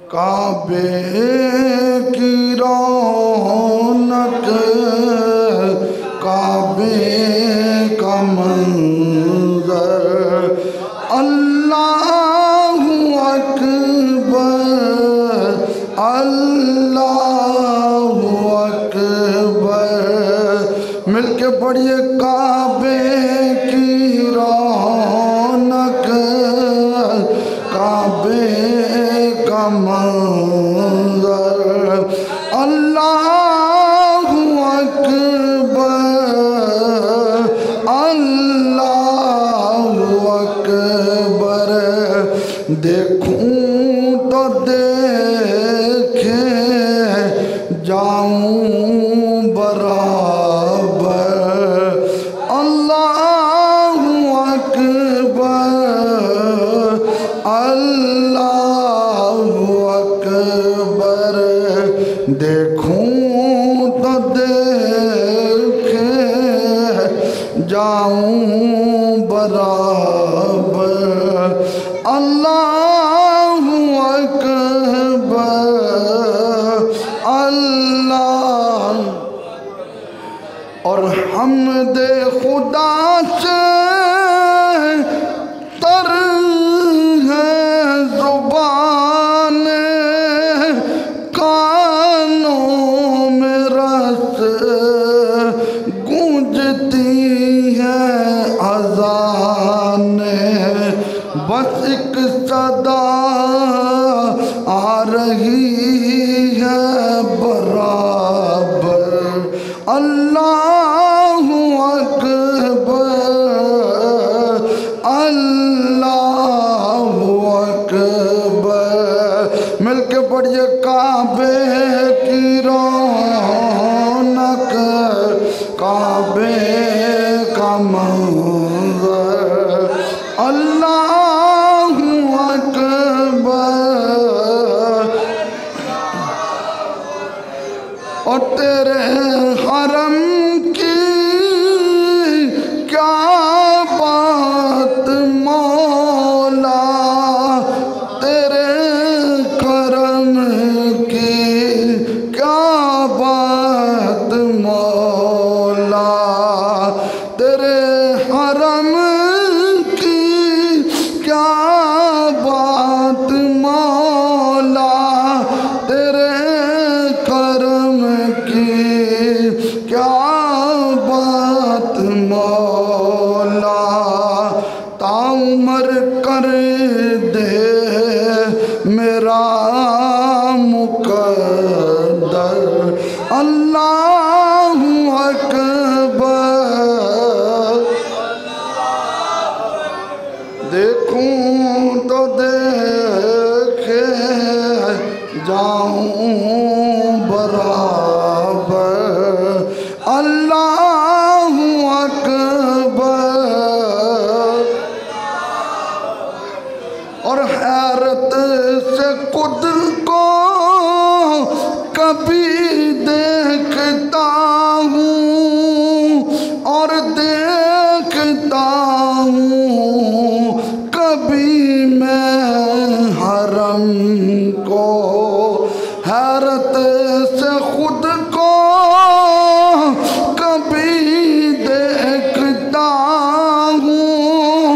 काबे की रौनक, काबे का मंजर, अल्लाहु अकबर, अल्लाहु अकबर। मिलके पढ़िए काबे की रौनक, काबे का मंजर, अल्लाहु अकबर, अल्लाहु अकबर। देखूं तो देखे जाऊं बराबर, अल्लाहु अकबर, अल्लाहु अकबर। देखूं तो देखे जाऊं बराबर, अल्लाहु अकबर, अल्लाह। और हमदे खुदा से तर है ज़ुबान, कानों में रस गूंजती है अज़ान। बस एक सदा आ रही है बराबर, अल्लाहु अकबर, अल्लाहु अकबर। मिलके पढ़िए काबे की रौनक, काबे का मंजर, अल्लाहु अकबर। और तेरे हरम की क्या बात मौला, तेरे करम की क्या बात मौला, तेरे हरम की क्या बात मौला, तेरे करम की क्या बात मौला। ताउमर कर दे मेरा मुकद्दर, अल्लाहु अकबर। देखूं तो देखे जाऊं बराबर, अल्लाहु अकबर। और हैरत से खुद को कभी देखता हूँ और देखता हूँ कभी मैं हरम को। हैरत से खुद को कभी देखता हूँ,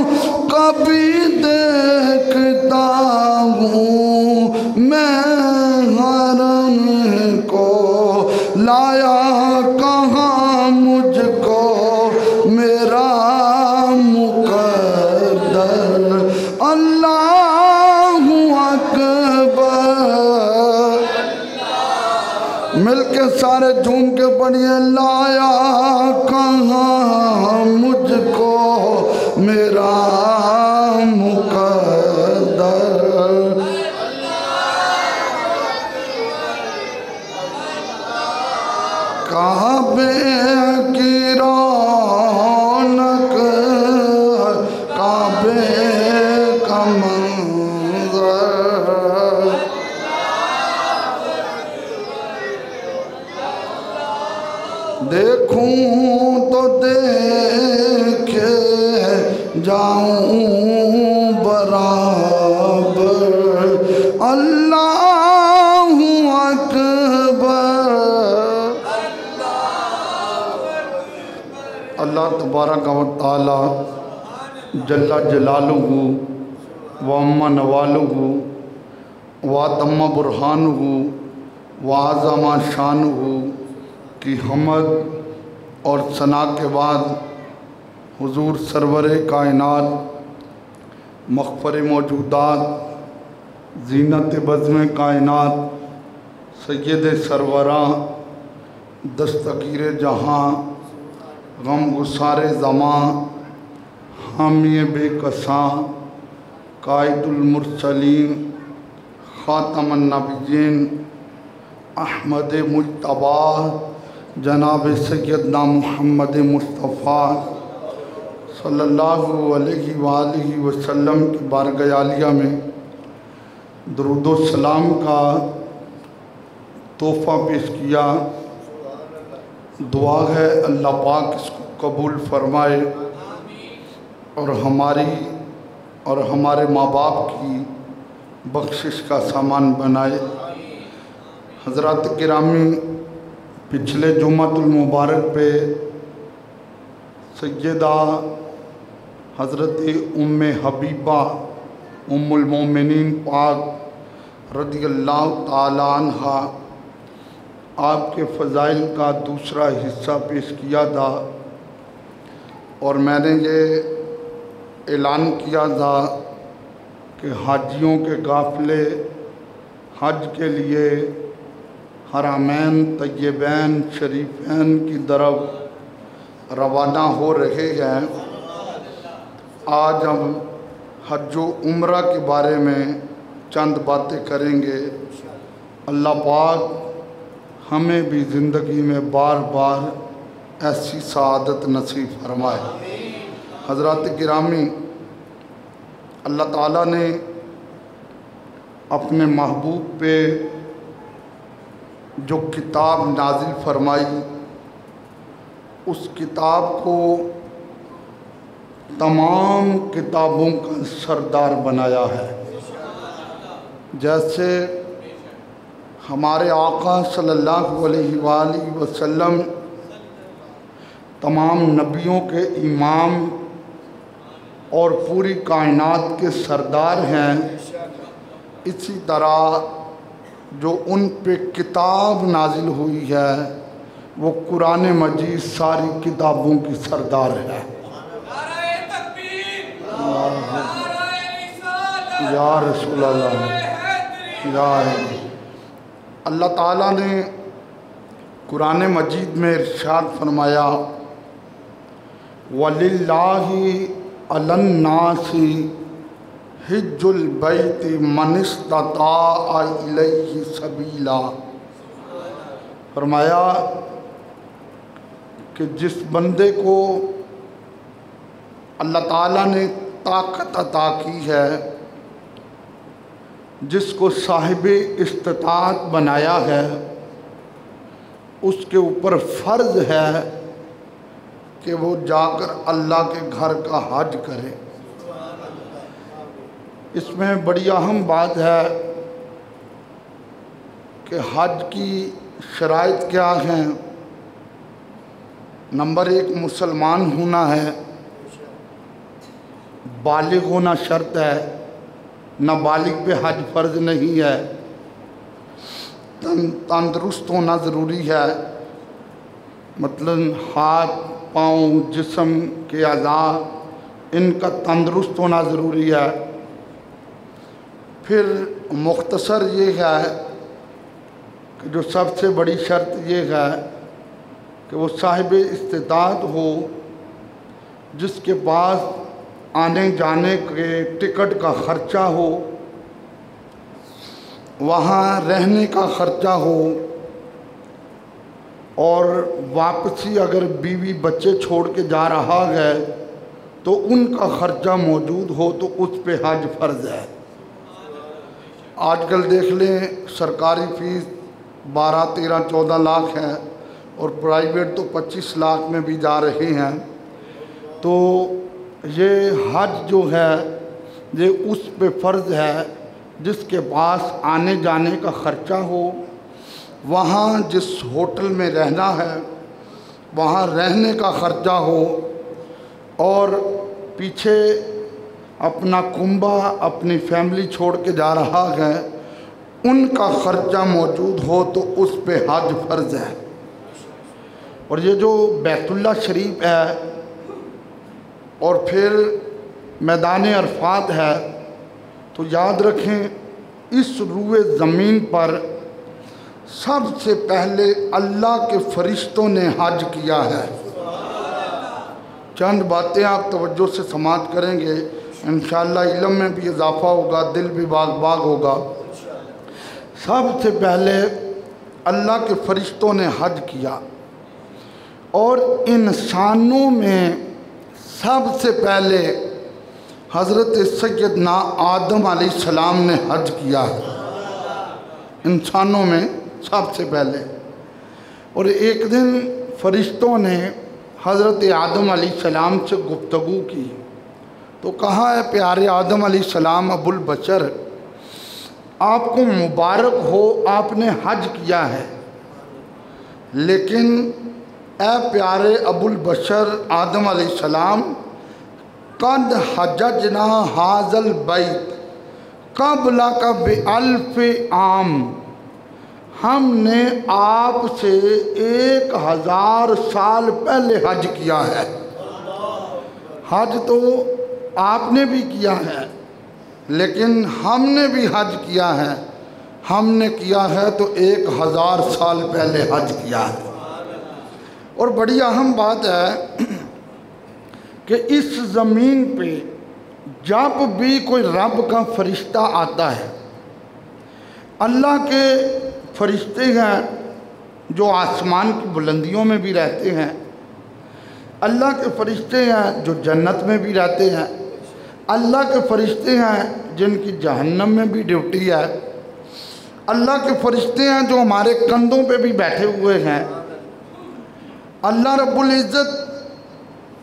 कभी देखता हूँ मैं हरम को। लाया कहाँ मुझको मेरा मुकद्दर, अल्लाहु अकबर। मिलके सारे झूम के पढ़िए, लाया कहाँ मुझको मेरा मुकद्दर, काबे की रौनक, काबे का मंजर, देखूं तो देखे जाऊं बराबर, अल्लाहु अकबर। अल्लाह तबारक व तआला जल्ला जलालुहु व अम्मा नवालुहु व तम्मा बुरहानुहु व आज़मा शानुहु की हमद और सना के बाद हुजूर सरवर कायनात मग़फ़िर मौजूदात ज़ीनत बज़्म कायनात सय्यद सरवरां दस्तगीर जहाँ गम गुसार ज़मां हामी बेकसां कायदुल मुरसलीन ख़ातमुन नबिय्यीन अहमद मुज्तबा जनाब सैयदना मुहम्मद मुस्तफ़ा सल्लल्लाहु अलैहि वालिहि वसल्लम की बारगाह आलिया में दुरूद व सलाम का तोहफ़ा पेश किया। दुआ है अल्लाह पाक इसको कबूल फरमाए और हमारी और हमारे माँ बाप की बख्शिश का सामान बनाए। हज़रात किरामी, पिछले जुम्मतुल मुबारक पे सय्यदा हज़रत उम्मे हबीबा उम्मुल मोमिनीन पाक रज़ियल्लाहु ताला अन्हा आपके फ़ज़ाइल का दूसरा हिस्सा पेश किया था और मैंने ये ऐलान किया था कि हाजियों के काफ़िले हज के लिए हरमैन तय्यबैन शरीफैन की तरफ रवाना हो रहे हैं। आज हम हज व उम्रा के बारे में चंद बातें करेंगे। अल्लाह पाक हमें भी ज़िंदगी में बार बार ऐसी सआदत नसीब फरमाए। हज़रात गिरामी, अल्लाह ताला ने अपने महबूब पे जो किताब नाजिल फरमाई उस किताब को तमाम किताबों का सरदार बनाया है। जैसे हमारे आका सल्लल्लाहु अलैहि वसल्लम तमाम नबियों के इमाम और पूरी कायनात के सरदार हैं, इसी तरह जो उन पे किताब नाजिल हुई है वो कुरान मजीद सारी किताबों की सरदार है। या रसूल अल्लाह, या अल्लाह ताला ने कुरान मजीद में इरशाद फरमाया, वलिल्लाहि अलन्नासी हिज्जुल बैति मनिस्तता इलैहि सबीला। फरमाया कि जिस बंदे को अल्लाह ताला ने ताकत अता की है, जिसको साहिब इस्तिताअत बनाया है, उसके ऊपर फ़र्ज़ है कि वो जाकर अल्लाह के घर का हज करे। इसमें बड़ी अहम बात है कि हज की शराइत क्या हैं। नंबर एक, मुसलमान होना है, बालिग होना शर्त है, नाबालिग पे हज फ़र्ज़ नहीं है। तंदुरुस्त होना ज़रूरी है, मतलब हाथ पाँव जिस्म के अज़ा इनका तंदुरुस्त होना ज़रूरी है। फिर मुख्तसर ये है कि जो सबसे बड़ी शर्त ये है कि वो साहिब इस्तिताअत हो, जिसके पास आने जाने के टिकट का ख़र्चा हो, वहाँ रहने का ख़र्चा हो और वापसी अगर बीवी बच्चे छोड़ के जा रहा है तो उनका ख़र्चा मौजूद हो तो उस पे हज फ़र्ज़ है। आजकल देख लें, सरकारी फ़ीस 12, 13, 14 लाख है और प्राइवेट तो 25 लाख में भी जा रहे हैं। तो ये हज जो है ये उस पे फ़र्ज़ है जिसके पास आने जाने का ख़र्चा हो, वहाँ जिस होटल में रहना है वहाँ रहने का ख़र्चा हो, और पीछे अपना कुंबा अपनी फैमिली छोड़ के जा रहा है, उनका ख़र्चा मौजूद हो तो उस पे हज फ़र्ज़ है। और ये जो बैतुल्ला शरीफ है और फिर मैदान अरफात है, तो याद रखें इस रूए ज़मीन पर सबसे पहले अल्लाह के फ़रिश्तों ने हज किया है। चंद बातें आप तवज्जो से समाअत करेंगे, इंशाअल्लाह इल्म में भी इजाफ़ा होगा, दिल भी बाग बाग होगा। सबसे पहले अल्लाह के फ़रिश्तों ने हज किया, और इंसानों में सबसे पहले हज़रत सैयदना आदम अलैहिस्सलाम ने हज किया है, इंसानों में सबसे पहले। और एक दिन फ़रिश्तों ने हज़रत आदम अलैहिस्सलाम से गुफ्तगू की, तो कहा है प्यारे आदम अलैहिस्सलाम अबुल बशर, आपको मुबारक हो, आपने हज किया है, लेकिन ए प्यारे अबुल बशर आदम अलैहिस्सलाम, कद हजजना हाजल बैत कबला का बेअल्फ आम, हमने आपसे 1000 साल पहले हज किया है। हज तो आपने भी किया है, लेकिन हमने भी हज किया है। हमने किया है तो 1000 साल पहले हज किया है। और बड़ी अहम बात है कि इस ज़मीन पे जब भी कोई रब का फ़रिश्ता आता है, अल्लाह के फ़रिश्ते हैं जो आसमान की बुलंदियों में भी रहते हैं, अल्लाह के फ़रिश्ते हैं जो जन्नत में भी रहते हैं, अल्लाह के फ़रिश्ते हैं जिनकी जहन्नम में भी ड्यूटी है, अल्लाह के फ़रिश्ते हैं जो हमारे कंधों पे भी बैठे हुए हैं। अल्लाह रब्बुल इज़्ज़त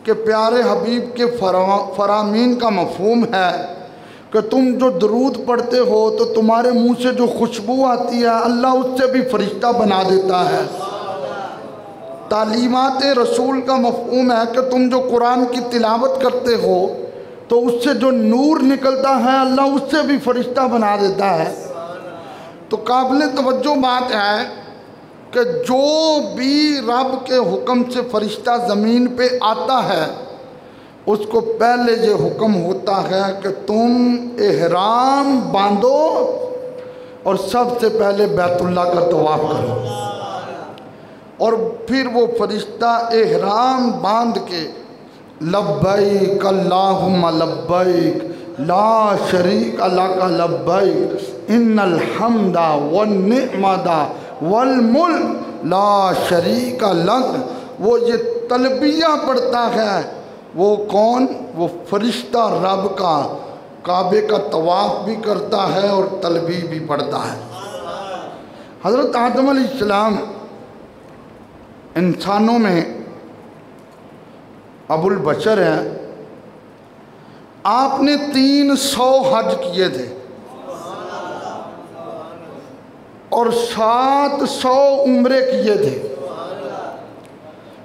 के प्यारे हबीब के फरामीन का मफ़हूम है कि तुम जो दरूद पढ़ते हो तो तुम्हारे मुंह से जो खुशबू आती है, अल्लाह उससे भी फ़रिश्ता बना देता है। तालीमात रसूल का मफ़हूम है कि तुम जो कुरान की तिलावत करते हो तो उससे जो नूर निकलता है, अल्लाह उससे भी फ़रिश्ता बना देता है। तो काबिल तवज्जो बात है कि जो भी रब के हुक्म से फ़रिश्ता ज़मीन पे आता है, उसको पहले ये हुक्म होता है कि तुम एहराम बांधो और सबसे पहले बैतुल्ला का तवाफ़ करो। और फिर वो फ़रिश्ता एहराम बांध के लब्बैक अल्लाहुम्मा लब्बैक ला शरीक लक लब्बैक इन्नल हम्दा वन निअमता वल मुल्क ला शरीक लक, वो ये तलबिया पढ़ता है। वो कौन? वो फ़रिश्ता रब का काबे का तवाफ़ भी करता है और तलबी भी पढ़ता है। हज़रत आदम अलैहिस्सलाम इंसानों में अबुल बशर हैं। आपने 300 हज किए थे और 700 उम्रे किए थे,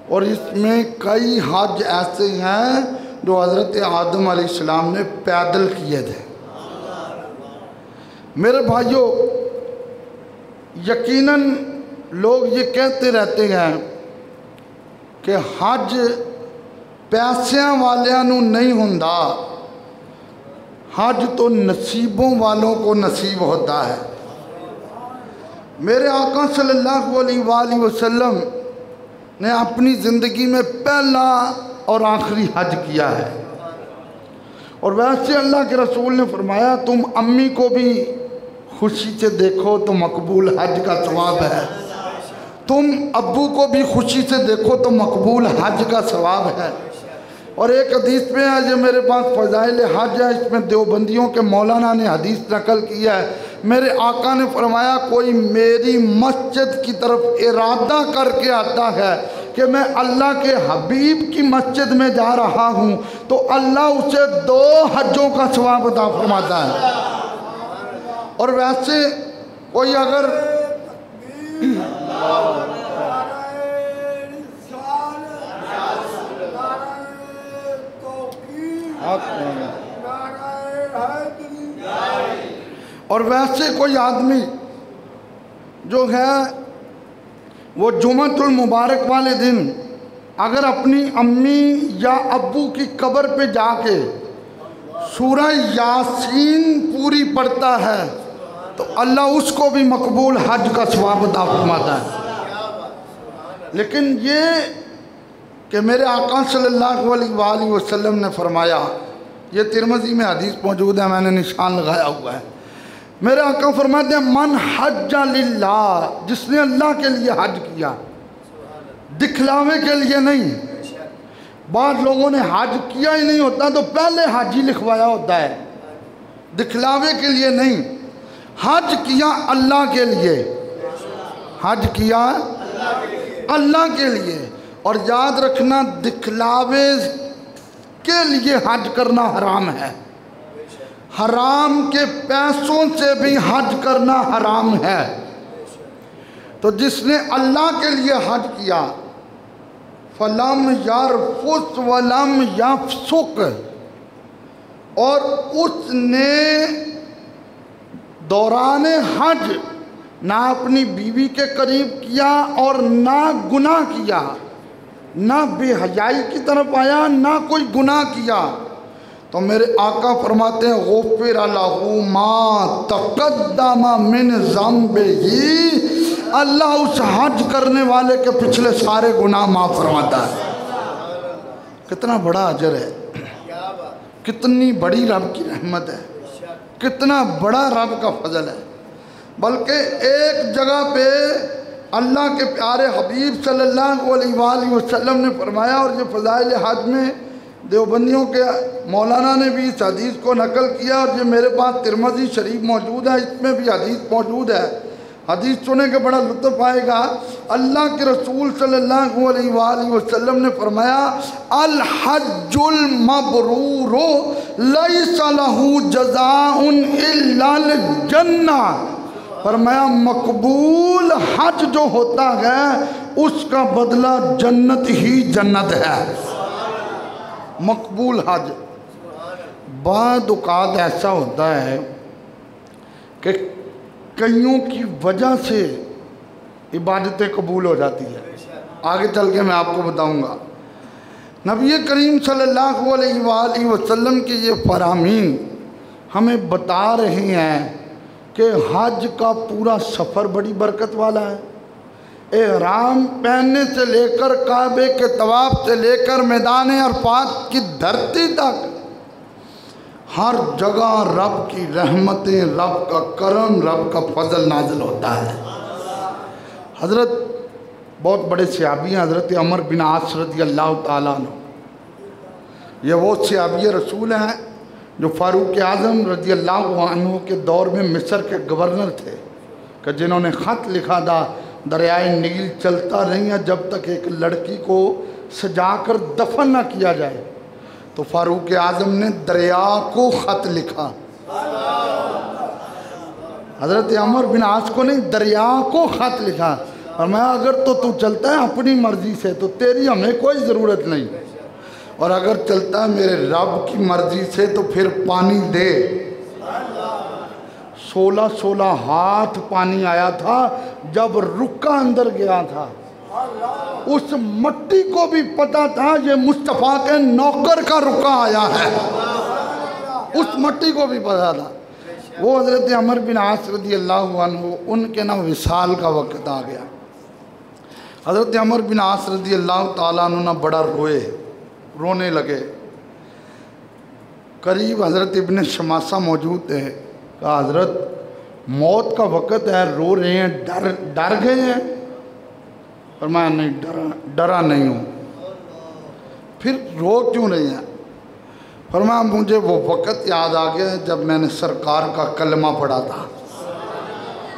और इसमें कई हज ऐसे हैं जो हज़रत आदम अलैहिस्सलाम ने पैदल किए थे। मेरे भाइयों, यकीनन लोग ये कहते रहते हैं कि हज पैसों वालियां नूं नहीं हुंदा, हज तो नसीबों वालों को नसीब होता है। मेरे आका सल्लल्लाहु अलैहि वसल्लम ने अपनी ज़िंदगी में पहला और आखिरी हज किया है। और वैसे अल्लाह के रसूल ने फरमाया, तुम अम्मी को भी खुशी से देखो तो मकबूल हज का सवाब है, तुम अब्बू को भी खुशी से देखो तो मकबूल हज का सवाब है। और एक हदीस में है, जो मेरे पास फ़ज़ाइल हज है, इसमें देवबंदियों के मौलाना ने हदीस नकल किया है। मेरे आका ने फरमाया, कोई मेरी मस्जिद की तरफ इरादा करके आता है कि मैं अल्लाह के हबीब की मस्जिद में जा रहा हूँ, तो अल्लाह उसे 2 हज्जों का सवाब अता फरमाता है। और वैसे कोई अगर और वैसे कोई आदमी जो है वो जुमअतुल मुबारक वाले दिन अगर अपनी अम्मी या अब्बू की कब्र पे जाके सूरह यासीन पूरी पढ़ता है तो अल्लाह उसको भी मकबूल हज का सवाब अता फरमाता है। लेकिन ये कि मेरे आका सल्लल्लाहु अलैहि वसल्लम ने फरमाया, ये तिरमिज़ी में हदीस मौजूद है, मैंने निशान लगाया हुआ है। मेरे आका फरमाते हैं मन हज्जा लिल्लाह, जिसने अल्लाह के लिए हज किया, दिखलावे के लिए नहीं। बाद लोगों ने हज किया ही नहीं होता तो पहले हाजी लिखवाया होता है, दिखलावे के लिए नहीं। हज किया अल्लाह के लिए, हज किया अल्लाह के लिए। और याद रखना दिखलावे के लिए हज करना हराम है, हराम के पैसों से भी हज करना हराम है। तो जिसने अल्लाह के लिए हज किया फलम यरफुस वलम यफसुक, और उसने दौरान हज ना अपनी बीवी के करीब किया और ना गुनाह किया, ना बेहयाई की तरफ आया, ना कोई गुनाह किया। तो मेरे आका फरमाते हैं गुफ़िर लहू मा तक़द्दम मिन ज़म्बिही, अल्लाह उस हज करने वाले के पिछले सारे गुनाह माफ़ फरमाता है। कितना बड़ा अजर है, कितनी बड़ी रब की रहमत है, कितना बड़ा रब का फजल है। बल्कि एक जगह पे अल्लाह के प्यारे हबीब सल्लल्लाहु अलैहि वसल्लम ने फरमाया, और ये फ़ज़ाइल हज में देवबंदियों के मौलाना ने भी इस हदीस को नकल किया, और ये मेरे पास तिरमिज़ी शरीफ मौजूद है, इसमें भी हदीस मौजूद है। हदीस सुने के बड़ा लुत्फ़ आएगा। अल्लाह के रसूल सल्लल्लाहु अलैहि वसल्लम ने फरमाया अल हज्जुल मबरूर लैसा लहू जज़ाउन इल्लल जन्नह, फरमाया मकबूल हज जो होता है उसका बदला जन्नत ही जन्नत है। मकबूल हज। बाद औक़ात ऐसा होता है कि कईयों की वजह से इबादतें कबूल हो जाती है, आगे चल के मैं आपको बताऊंगा। नबी करीम सल्लल्लाहु अलैहि वसल्लम के ये फरामीन हमें बता रहे हैं कि हज का पूरा सफ़र बड़ी बरकत वाला है। एहराम पहनने से लेकर काबे के तवाफ से लेकर मैदान अरफात की धरती तक हर जगह रब की रहमतें, रब का करम, रब का फजल नाजिल होता है। हज़रत बहुत बड़े सहाबी हैं, हज़रत अमर बिन आस रज़ी अल्लाह ताला अन्हु, ये वो सहाबी रसूल हैं जो फ़ारूक आज़म रज़ी अल्लाह अन्हु के दौर में मिस्र के गवर्नर थे, कि जिन्होंने ख़त लिखा था दरियाए नील चलता नहीं है जब तक एक लड़की को सजाकर दफन न किया जाए। तो फ़ारूक आज़म ने दरिया को ख़त लिखा, हज़रत अमर बिन आस को नहीं, दरिया को ख़त लिखा। और मैं अगर तो तू चलता है अपनी मर्ज़ी से तो तेरी हमें कोई ज़रूरत नहीं, और अगर चलता है मेरे रब की मर्ज़ी से तो फिर पानी दे। 16 हाथ पानी आया था जब रुका अंदर गया था। उस मट्टी को भी पता था ये मुस्तफ़ा के नौकर का रुका आया है, उस मट्टी को भी पता था। वो हज़रत अमर बिन आस रज़ी अल्लाह अन्हु, उनके ना विसाल का वक्त आ गया। हज़रत अमर बिन आस रज़ी अल्लाह ताला अन्हु ना बड़ा रोए, रोने लगे। करीब हज़रत इब्न शमासा मौजूद थे, कहा हज़रत मौत का वक़्त है, रो रहे हैं, डर गए हैं? और मैं नहीं डरा नहीं हूँ। फिर रो क्यों नहीं है? फरमाया मुझे वो वक़्त याद आ गया जब मैंने सरकार का कलमा पढ़ा था।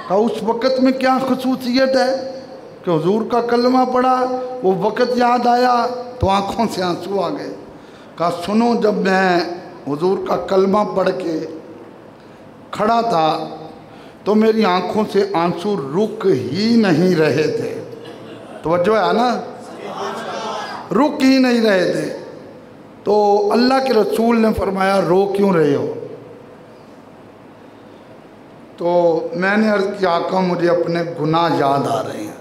कहा उस वक़्त में क्या खसूसियत है कि हुजूर का कलमा पढ़ा, वो वक़्त याद आया तो आँखों से आंसू आ गए। कहा सुनो, जब मैं हुजूर का कलमा पढ़ के खड़ा था तो मेरी आंखों से आंसू रुक ही नहीं रहे थे। तवज्जो है ना, रुक ही नहीं रहे थे। तो अल्लाह के रसूल ने फरमाया रो क्यों रहे हो? तो मैंने अर्ज़ किया आका मुझे अपने गुनाह याद आ रहे हैं।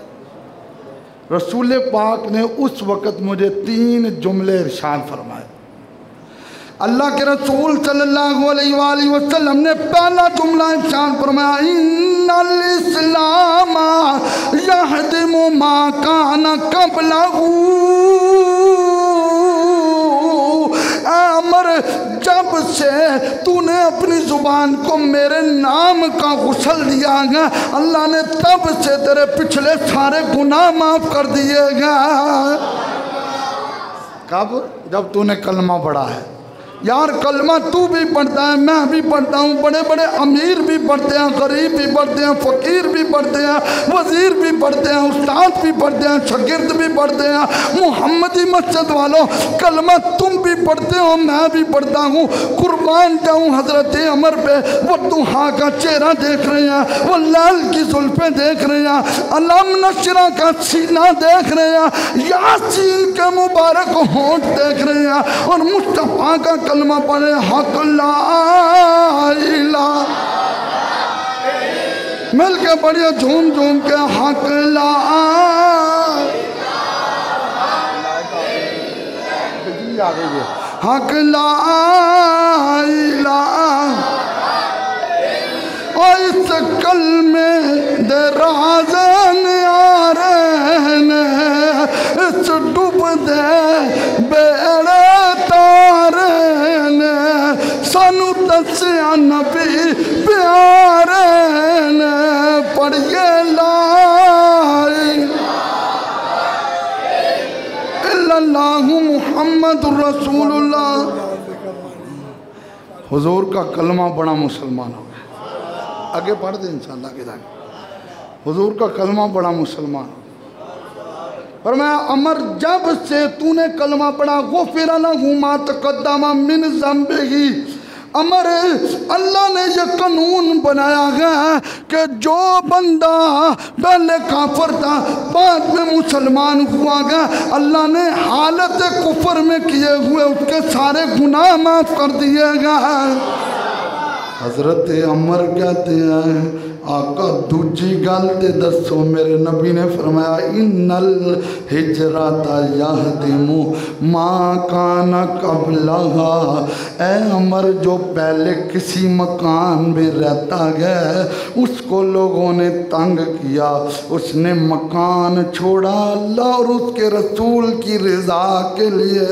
रसूल पाक ने उस वक़्त मुझे 3 जुमले इरशाद फरमाए। अल्लाह के रसूल सल्लल्लाहु अलैहि वसल्लम ने पहला जुमला इरशाद फरमाया, इन्नल इस्लाम यहदिमु मा काना क़ब्लहू। अमर जब से तूने अपनी ज़ुबान को मेरे नाम का गुस्ल दिया है, अल्लाह ने तब से तेरे पिछले सारे गुनाह माफ़ कर दिएगा। कब? जब तूने कलमा पढ़ा है। यार कलमा तू भी पढ़ता है, मैं भी पढ़ता हूँ, बड़े बड़े अमीर भी पढ़ते हैं, गरीब भी पढ़ते हैं, फ़कीर भी पढ़ते हैं, वज़ीर भी पढ़ते हैं, उस्ताद भी पढ़ते हैं, शागिर्द भी पढ़ते हैं। मुहम्मदी मस्जिद वालों कलमा तुम भी पढ़ते हो, मैं भी पढ़ता हूँ। कुर्बान जाऊँ हज़रत अमर पे, वो दुहा का चेहरा देख रहे हैं, वो लाल की जुल्फ़ें देख रहे हैं, अलम नशरा का सीना देख रहे हैं, यासीन के मुबारक होंठ देख रहे हैं, और मुस्तफ़ा का कलमा पढ़े हक ला इलाहा, मिल के पढ़िए झूम झूम के हक ला हक ला इलाहा। और इस कल में दराजन आ रहे ने, इस डूब दे बेड़े तारे ने, सानू दस्या नबी प्यारे ने, पढ़िए ला इल्लल्लाहु मुहम्मदुर रसूलुल्लाह। हुजूर का कलमा बड़ा मुसलमान हो गया। आगे पढ़ दे इंशाअल्लाह के दान। हुजूर का कलमा बड़ा मुसलमान। पर मैं अमर जब से तूने कलमा पढ़ा गुफ़िर लहू मा तक़द्दम मिन ज़ंबिही। अमर अल्लाह ने यह कानून बनाया है कि जो बंदा पहले काफर था बाद में मुसलमान हुआ गया, अल्लाह ने हालत कुफर में किए हुए उसके सारे गुनाह माफ़ कर दिए गए। हज़रत अमर कहते हैं आका दूजी गल ते दसो। मेरे नबी ने फरमाया इन्नल हिजरता यहदिमु मा काना क़ब्लहा। ए अमर जो पहले किसी मकान में रहता गया उसको लोगों ने तंग किया, उसने मकान छोड़ा अल्लाह और उसके रसूल की रज़ा के लिए,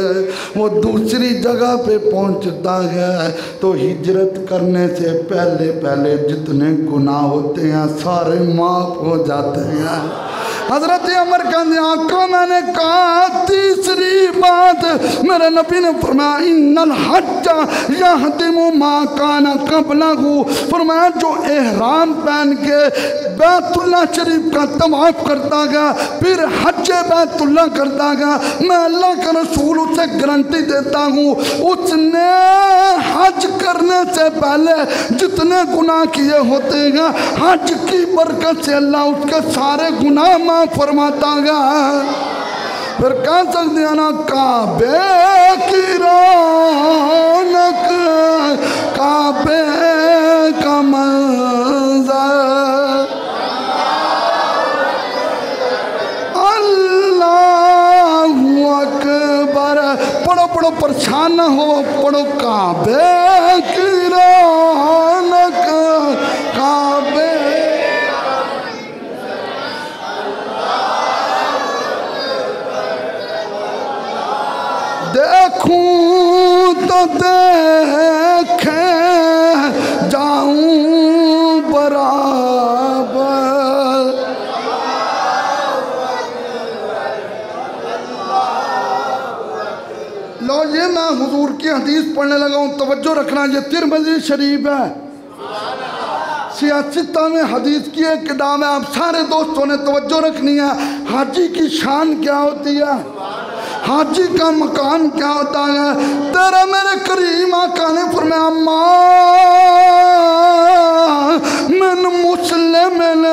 वो दूसरी जगह पे पहुंचता है तो हिजरत करने से पहले पहले जितने गुनाह होते हैं सारे माफ हो जाते हैं। हज़रत अमर कहते आका मैंने कहा तीसरी बात मेरे नबी ने फरमाया इन्नल हज्ज यहदिमु मा काना क़ब्लहू। फरमाया जो एहराम पहन के बैतुल्ला शरीफ का तवाफ करता गया फिर हज बैतुल्ला करता गया, मैं अल्लाह का रसूल उसे गारंटी देता हूँ उसने हज करने से पहले जितने गुनाह किए होते हैं हज की बरकत से अल्लाह उसके सारे गुनाह फरमाता गया। फिर कह सकते हैं ना काबे की रौनक काबे का मंज़र अल्लाहु अकबर। पढ़ो पढ़ो परेशान न हो, पढ़ो काबे की रौनक काबे। देखूं तो देखे जाऊं बराबर। लो ये मैं हुजूर की हदीस पढ़ने लगा हूँ, तवज्जो रखना। ये तिरमिज़ी शरीफ है, सियासता में हदीस की एक किताब है। आप सारे दोस्तों ने तवज्जो रखनी है। हाजी की शान क्या होती है, हाजी का मकाम क्या होता है। तेरा मेरे करीम आका ने फरमाया मां मैं मुस्लिमिन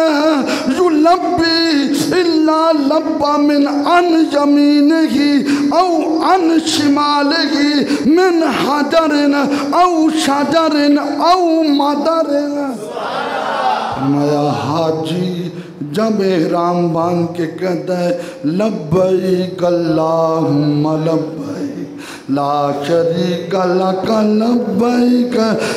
युलब्बी इल्ला लब्बा मिन अन यमीनिही औ अन शिमालिही मिन हजरिन औ शजरिन औ मदरिन। फरमाया हाजी जब एहराम बांध के कहता है लब्बैक अल्लाहुम्मा लब्बैक ला शरीक लक लब्बैक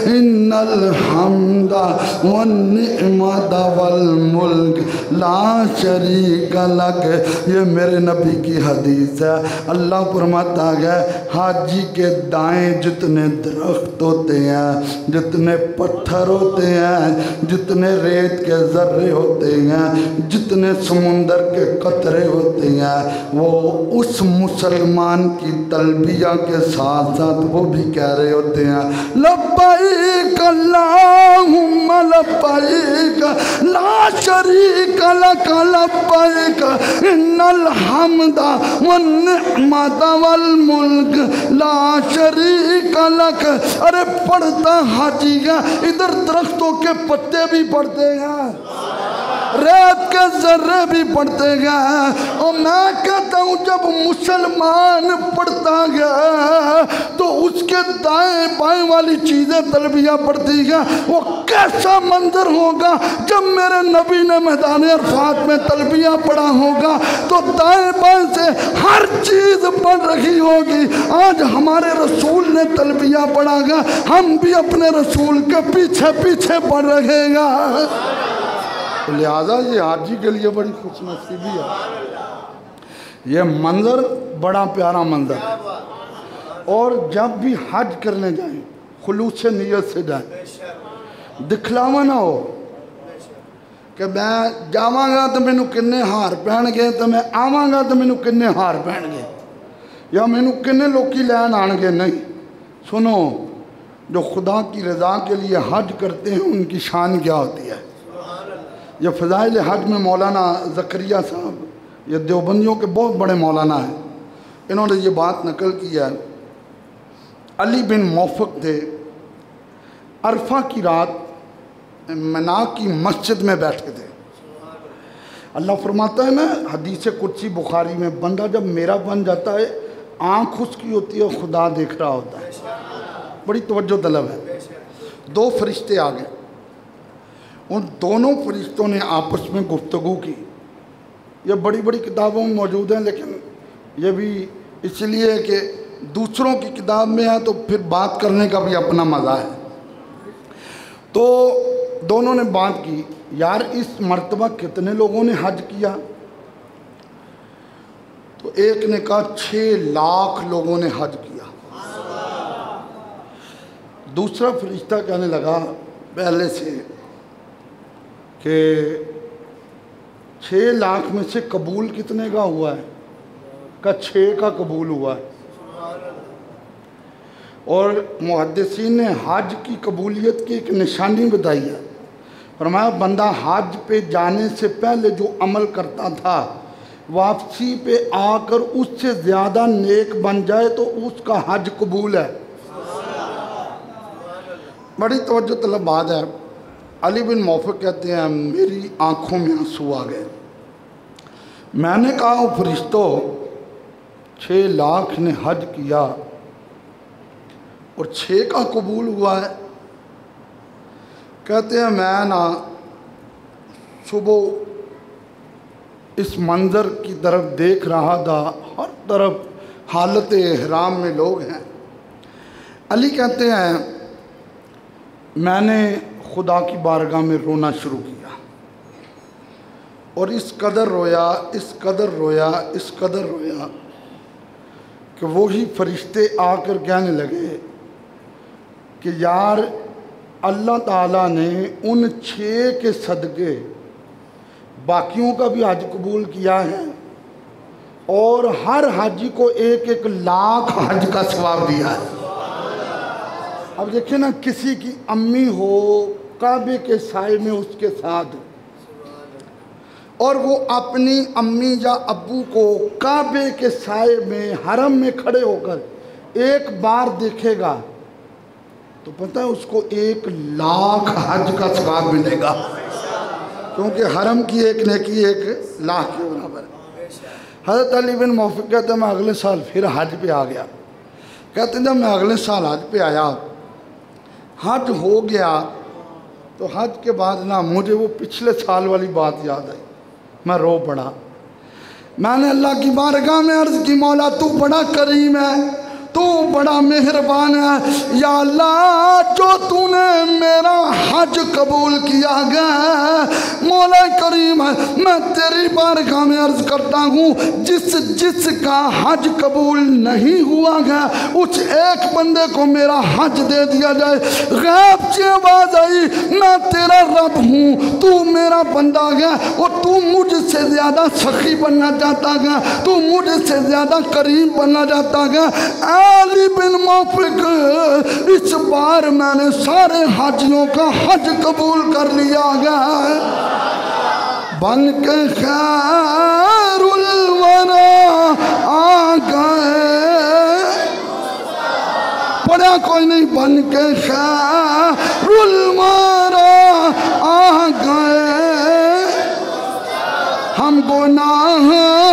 इन्नल हम्दा वन निअमत वल मुल्क ला शरीक लक। ये मेरे नबी की हदीस है। अल्लाह फरमाता है हाजी के दाएं जितने दरख्त होते हैं, जितने पत्थर होते हैं, जितने रेत के जर्रे होते हैं, जितने समुंदर के कतरे होते हैं, वो उस मुसलमान की तलबिया के साथ साथ वो भी कह रहे होते हैं लब्बैक अल्लाहुम्मा लब्बैक ला शरीक लक लब्बैक इन्नल हम्दा वन निअमत वल मुल्क ला शरीक लक। अरे पढ़ता हाजी है, इधर दरख्तों के पत्ते भी पड़ते हैं, रेत के जर्रे भी पड़ते गए। और मैं कहता हूँ जब मुसलमान पढ़ता गया तो उसके दाएं बाएं वाली चीज़ें तलबिया पड़ती गया। वो कैसा मंजर होगा जब मेरे नबी ने मैदान अरफात में तलबिया पढ़ा होगा तो दाएं बाएं से हर चीज़ पढ़ रही होगी। आज हमारे रसूल ने तलबिया पढ़ागा, हम भी अपने रसूल के पीछे पीछे पढ़ रहेगा। लिहाजा ये हाजी के लिए बड़ी खुशनसीबी है। ये मंजर बड़ा प्यारा मंजर है। और जब भी हज करने जाएं खुलूस नियत से जाएं, दिखलावा ना हो कि मैं जावांगा तो मैनू किन्ने हार पहन गए, तो मैं आवांगा तो मैनू किन्ने हार पहन गए, या मैनू किन्ने लोकी लैन आएंगे। नहीं, सुनो, जो खुदा की रज़ा के लिए हज करते हैं उनकी शान क्या होती है। ये फ़ज़ाइल हज में मौलाना ज़करिया साहब, ये देवबंदियों के बहुत बड़े मौलाना हैं, इन्होंने ये बात नकल की है। अली बिन मौफ़क़ थे, अरफा की रात मना की मस्जिद में बैठे थे। अल्लाह फरमाता है ना हदीस कुदसी बुखारी में, बंदा जब मेरा बन जाता है आँख उसकी होती है, खुदा देख रहा होता है। बड़ी तवज्जो तलब है। दो फरिश्ते आ गए, उन दोनों फरिश्तों ने आपस में गुफ्तगू की। ये बड़ी बड़ी किताबों में मौजूद हैं, लेकिन ये भी इसलिए कि दूसरों की किताब में है तो फिर बात करने का भी अपना मज़ा है। तो दोनों ने बात की, यार इस मर्तबा कितने लोगों ने हज किया? तो एक ने कहा 6 लाख लोगों ने हज किया। दूसरा फरिश्ता कहने लगा पहले से कि 6 लाख में से कबूल कितने का हुआ है? का 6 का कबूल हुआ है। और मुहद्दिसीन ने हज की कबूलियत की एक निशानी बताई है। फरमाया बंदा हज पे जाने से पहले जो अमल करता था वापसी पे आकर उससे ज़्यादा नेक बन जाए तो उसका हज कबूल है। बड़ी तवज्जो तलब बात है। अली बिन मौफ़क़ कहते हैं मेरी आँखों में आंसू आ गए। मैंने कहा फरिश्तों 6 लाख ने हज किया और 6 का कबूल हुआ है। कहते हैं मैं ना सुबह इस मंज़र की तरफ देख रहा था, हर तरफ हालत एहराम में लोग हैं। अली कहते हैं मैंने खुदा की बारगाह में रोना शुरू किया और इस कदर रोया, इस कदर रोया, इस कदर रोया कि वही फरिश्ते आकर कहने लगे कि यार अल्लाह ताला ने उन 6 के सदक़े बाकियों का भी हज कबूल किया है और हर हाजी को 1-1 लाख हज का सवाब दिया है। अब देखिए ना, किसी की अम्मी हो काबे के साए में उसके साथ और वो अपनी अम्मी या अब्बू को काबे के साए में हरम में खड़े होकर एक बार देखेगा तो पता है उसको 1 लाख हज का सवाब मिलेगा। क्योंकि हरम की एक नेकी 1 लाख के बराबर है। हज़रत अली बिन मौफिक कहते हैं मैं अगले साल फिर हज पे आ गया। कहते जब मैं अगले साल हज पे आया, हज हो गया, तो हज के बाद ना मुझे वो पिछले साल वाली बात याद आई। मैं रो पड़ा। मैंने अल्लाह की बारगाह में अर्ज़ की, मौला तू बड़ा करीम है, तू बड़ा मेहरबान है। या अल्लाह जो तूने मेरा हज कबूल किया गया, मौला करीम है, मैं तेरी बारगाह में अर्ज़ करता हूँ, जिसका हज कबूल नहीं हुआ गया उस एक बंदे को मेरा हज दे दिया जाए। गैब से आवाज़ आई, मैं तेरा रब हूँ, तू मेरा बंदा गया और तू मुझसे ज़्यादा सखी बनना चाहता गया, तू मुझसे ज़्यादा करीम बनना चाहता गया। अली बिन मौफिक, इस बार मैंने सारे हाजियों का हज कबूल कर लिया गया। बन के खैरुल वरा आ गए, पढ़ा कोई नहीं, बन के खैरुल वरा आ गए, हम गुनाहगारों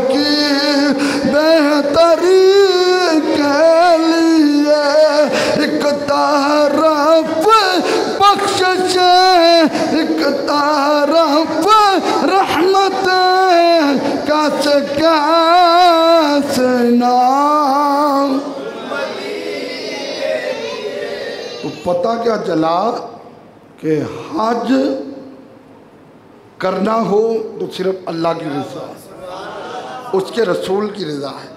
की बेहतरी के लिए एक तरफ बख्शिश, एक तरफ रहमत, कैसे कैसे नाम। तो पता क्या चला कि हज करना हो तो सिर्फ अल्लाह की रज़ा, उसके रसूल की रज़ा है।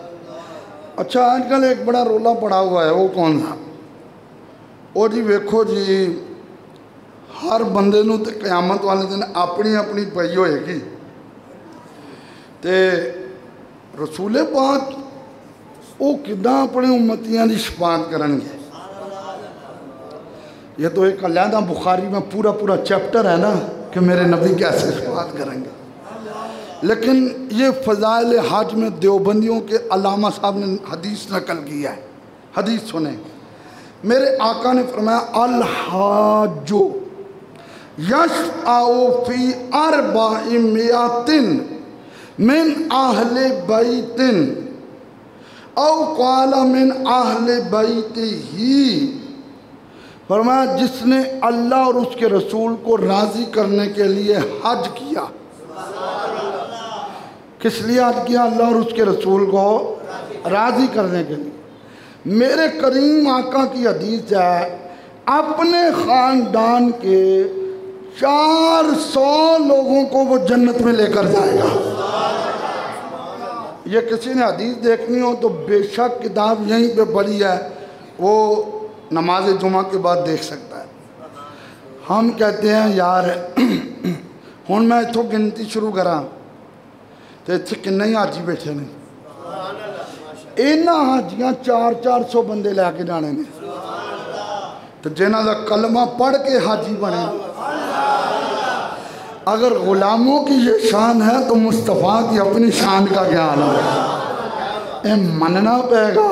अच्छा आजकल एक बड़ा रोला पड़ा हुआ है, वो कौन सा? ओ जी वेखो जी, हर बंदे नूं ते क़यामत वाले दिन अपनी अपनी पई होएगी, ते रसूले पाक वो किदां अपने उम्मतियां दी शफाअत करनगे। ये तो एक अलहदा बुखारी में पूरा चैप्टर है ना कि मेरे नबी कैसे शफाअत करेंगे। लेकिन ये फ़ज़ाइल हज में देवबंदियों के अल्लामा साहब ने हदीस नकल किया है। हदीस सुने, मेरे आका ने फरमाया अल हाजो यशफ़अउ फ़ी अर्बइ मियातिन मिन आहले बैतिन औ क़ाला मिन आहले बैतिही। फरमाया जिसने अल्लाह और उसके रसूल को राज़ी करने के लिए हज किया। किस लिए हज किया? अल्लाह और उसके रसूल को राज़ी करने के लिए। मेरे करीम आका की हदीस है, अपने ख़ानदान के 400 लोगों को वो जन्नत में लेकर जाएगा। ये किसी ने हदीस देखनी हो तो बेशक किताब यहीं पे पड़ी है, वो नमाज जुमा के बाद देख सकता है। हम कहते हैं यार हुण मैं इत्थों गिनती शुरू करा तो इत्थे किन्ने ही हाजी बैठे ने, इन्हां हाजियां 400 बंदे लैके जाने ने, तो जिन्हां दा कलमा पढ़ के हाजी बने। अगर गुलामों की ये शान है तो मुस्तफ़ा की अपनी शान का क्या हाल है। ये मनना पड़ेगा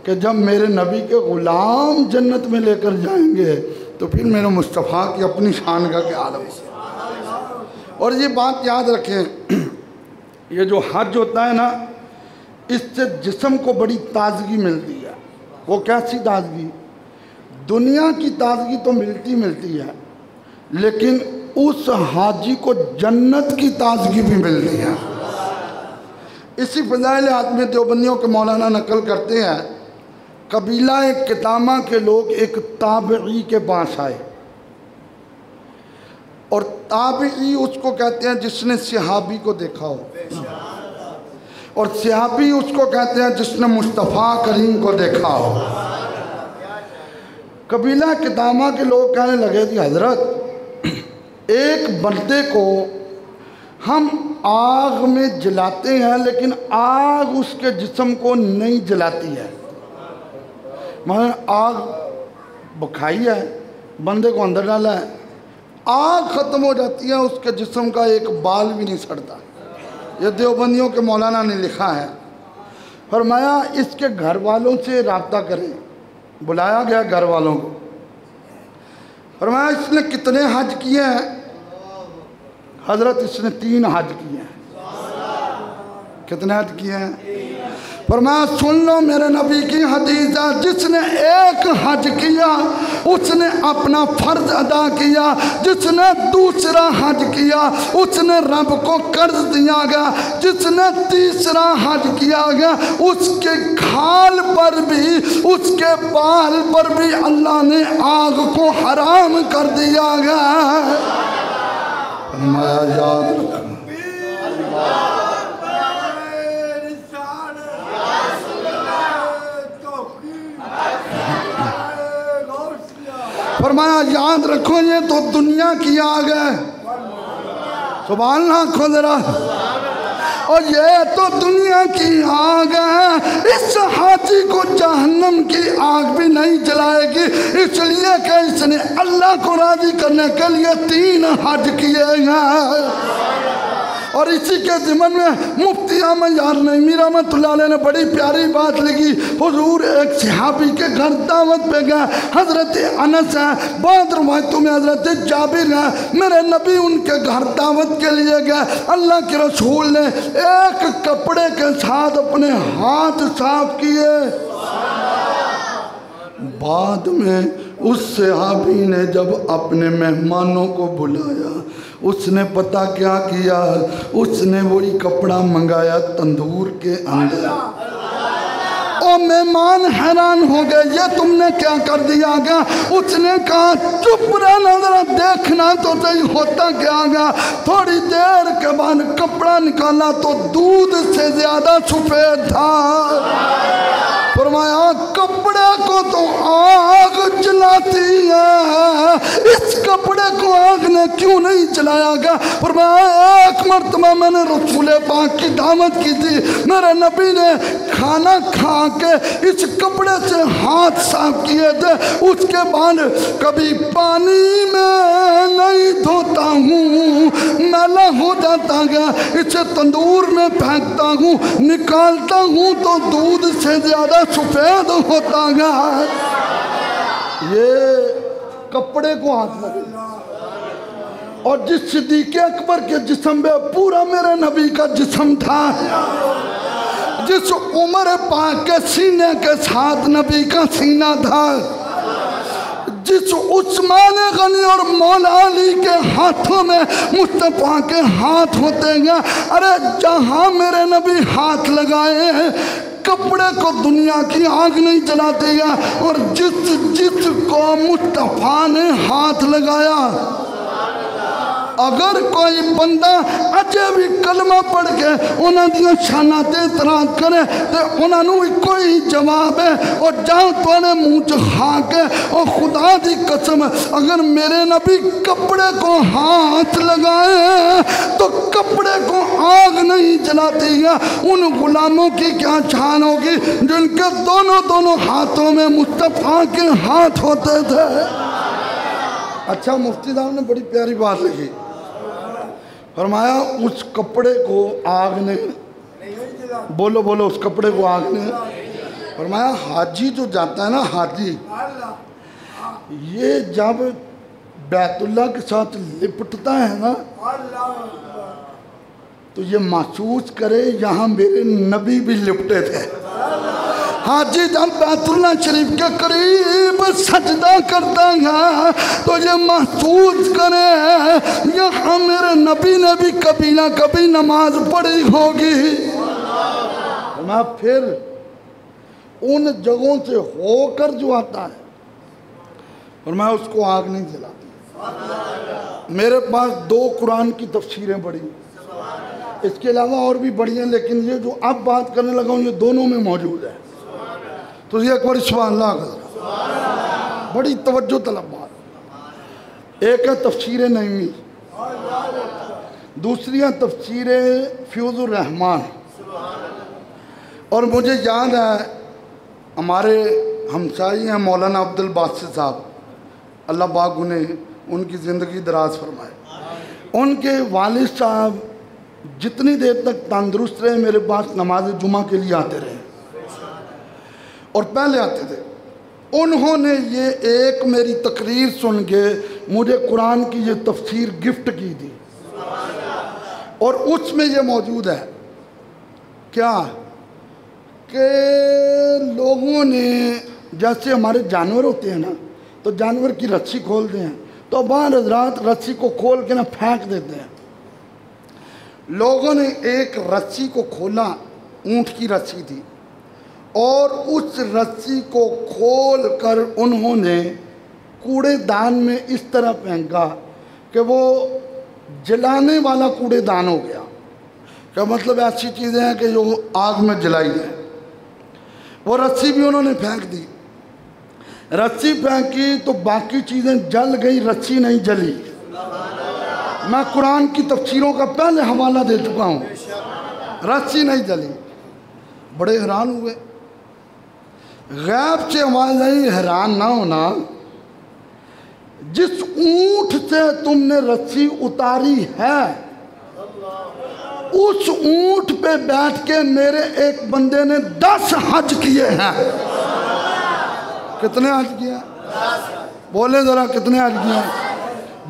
कि जब मेरे नबी के ग़ुलाम जन्नत में लेकर जाएंगे तो फिर मेरे मुस्तफ़ा की अपनी शान का क्या हाल है। और ये बात याद रखें, ये जो हज होता है ना, इससे जिस्म को बड़ी ताजगी मिलती है। वो कैसी ताजगी? दुनिया की ताजगी तो मिलती है, लेकिन उस हाजी को जन्नत की ताजगी भी मिलती है। इसी फ़ज़ाइल आदमी देवबंदियों के मौलाना नकल करते हैं, कबीला कितामा के लोग एक ताबई के पास आए, और ताबई उसको कहते हैं जिसने सहाबी को देखा हो, और सहाबी उसको कहते हैं जिसने मुस्तफ़ा करीम को देखा हो। कबीला कितामा के लोग कहने लगे कि हज़रत, एक बंदे को हम आग में जलाते हैं लेकिन आग उसके जिस्म को नहीं जलाती है। मतलब आग बुखाई है, बंदे को अंदर डाला है, आग ख़त्म हो जाती है, उसके जिस्म का एक बाल भी नहीं सड़ता। ये देवबंदियों के मौलाना ने लिखा है। फरमाया इसके घर वालों से रब्ता करें। बुलाया गया घर वालों को, फरमाया इसने कितने हज किए हैं? हजरत इसने 3 हज किए हैं। कितने हज किए हैं? फरमाया सुन लो मेरे नबी की हदीस है, जिसने 1 हज किया उसने अपना फर्ज अदा किया, जिसने दूसरा हज किया उसने रब को कर्ज दिया गया, जिसने तीसरा हज किया गया उसके खाल पर भी उसके बाल पर भी अल्लाह ने आग को हराम कर दिया गया। फरमाया याद रखना। फरमाया याद रखो ये तो दुनिया की आग है। सुभान अल्लाह खो जरा। और ये तो दुनिया की आग है, इस हाथी को जहन्नम की आग भी नहीं जलाएगी, इसलिए कि इसने अल्लाह को राजी करने के लिए 3 हज किए हैं। और इसी के ज़िमन में मुफ्ती अहमद यार नईमी रहमतुल्लाह अलैह ने बड़ी प्यारी बात लिखी। हुजूर एक सहाबी के घर दावत पे गए, हज़रत अनस है, बाद रवायतों में हज़रत जाबिर है, मेरे नबी उनके घर दावत के लिए गए। अल्लाह के रसूल ने एक कपड़े के साथ अपने हाथ साफ किए। बाद में उस सहाबी ने जब अपने मेहमानों को बुलाया, उसने पता क्या किया, उसने वही कपड़ा मंगाया तंदूर के अंदर। और मेहमान हैरान हो गए, ये तुमने क्या कर दिया गया? उसने कहा चुप रहना, जरा देखना तो सही होता क्या गया। थोड़ी देर के बाद कपड़ा निकाला तो दूध से ज्यादा सफेद था। फरमाया कपड़े को तो आग जलाती है, इस कपड़े को आग ने क्यों नहीं जलाया गया? फरमाया एक मर्तबा मैंने रसूल पाक की दावत की थी, मेरे नबी ने खाना खा के इस कपड़े से हाथ साफ किए थे, उसके बाद कभी पानी में नहीं धोता हूँ, मैला हो जाता गया, इसे तंदूर में फेंकता हूँ, निकालता हूँ तो दूध से ज्यादा सफेद होता गया। ये कपड़े को हाथ लगे। और जिस सिद्दीक़ अकबर के जिस्म में पूरा मेरे नबी का जिस्म था, जिस उमर पाक के सीने के साथ नबी का सीना था, जिस उस्मान गनी और मौला अली के हाथों में मुस्तफ़ा के हाथ होते हैं, अरे जहां मेरे नबी हाथ लगाए हैं कपड़े को दुनिया की आग नहीं जलाते हैं। और जिस को मुस्तफ़ा ने हाथ लगाया, अगर कोई बंदा अजे भी कलमा पढ़ के उन्होंने दियां शाना ते इतराज करे तो उन्होंने कोई जवाब है। और जाओ तोने मुँह च खा के, और खुदा की कसम अगर मेरे नबी कपड़े को हाथ लगाए तो कपड़े को आग नहीं जलाती है। उन गुलामों की क्या शान होगी जिनके दोनों हाथों में मुस्तफ़ा के हाथ होते थे। अच्छा, मुफ्ती साहब ने बड़ी प्यारी बात लिखी, फरमाया उस कपड़े को आग ने, बोलो बोलो, उस कपड़े को आग ने, फरमाया हाजी जो जाता है ना, हाजी ये जब बैतुल्लाह के साथ लिपटता है ना तो ये महसूस करे यहाँ मेरे नबी भी लिपटे थे। हाजी जब बैतुल्लाह शरीफ के करीब सजदा करता है तो ये महसूस करे यहाँ मेरे नबी ने भी कभी ना कभी नमाज पढ़ी होगी। मैं फिर उन जगहों से होकर जो आता है और मैं उसको आग नहीं जलाती। मेरे पास 2 कुरान की तफसीरें पढ़ी, इसके अलावा और भी बड़ी हैं, लेकिन ये जो अब बात करने लगा हूँ ये दोनों में मौजूद है। तो ये एक बार सुभान अल्लाह का बड़ी तवज्जो तलब बात। एक है तफसीर नईमी, दूसरी है तफसीर फ्यूज़ुर रहमान। और मुझे याद है हमारे हमसाई हैं मौलाना अब्दुल बासित साहब, अल्लाह पाक उन्हें उनकी ज़िंदगी दराज फरमाए। उनके वालिद साहब जितनी देर तक तंदुरुस्त रहे मेरे पास नमाज जुमा के लिए आते रहे, और पहले आते थे उन्होंने ये एक मेरी तकरीर सुन के मुझे कुरान की ये तफसीर गिफ्ट की थी, और उसमें ये मौजूद है क्या कि लोगों ने, जैसे हमारे जानवर होते हैं ना, तो जानवर की रस्सी खोलते हैं तो बाहर हजरात रस्सी को खोल के ना फेंक देते हैं। लोगों ने एक रस्सी को खोला, ऊंट की रस्सी थी, और उस रस्सी को खोल कर उन्होंने कूड़ेदान में इस तरह फेंका कि वो जलाने वाला कूड़ेदान हो गया। क्या मतलब ऐसी चीज़ें हैं कि जो आग में जलाई जाए। वो रस्सी भी उन्होंने फेंक दी, रस्सी फेंकी तो बाकी चीज़ें जल गई, रस्सी नहीं जली। मैं कुरान की तफसीरों का पहले हवाला दे चुका हूँ, रस्सी नहीं जली। बड़े हैरान हुए, गैब से आवाज़ आई, हैरान ना होना, जिस ऊंट से तुमने रस्सी उतारी है उस ऊंट पे बैठ के मेरे एक बंदे ने 10 हज किए हैं। कितने हज किए? बोले जरा कितने हज किए?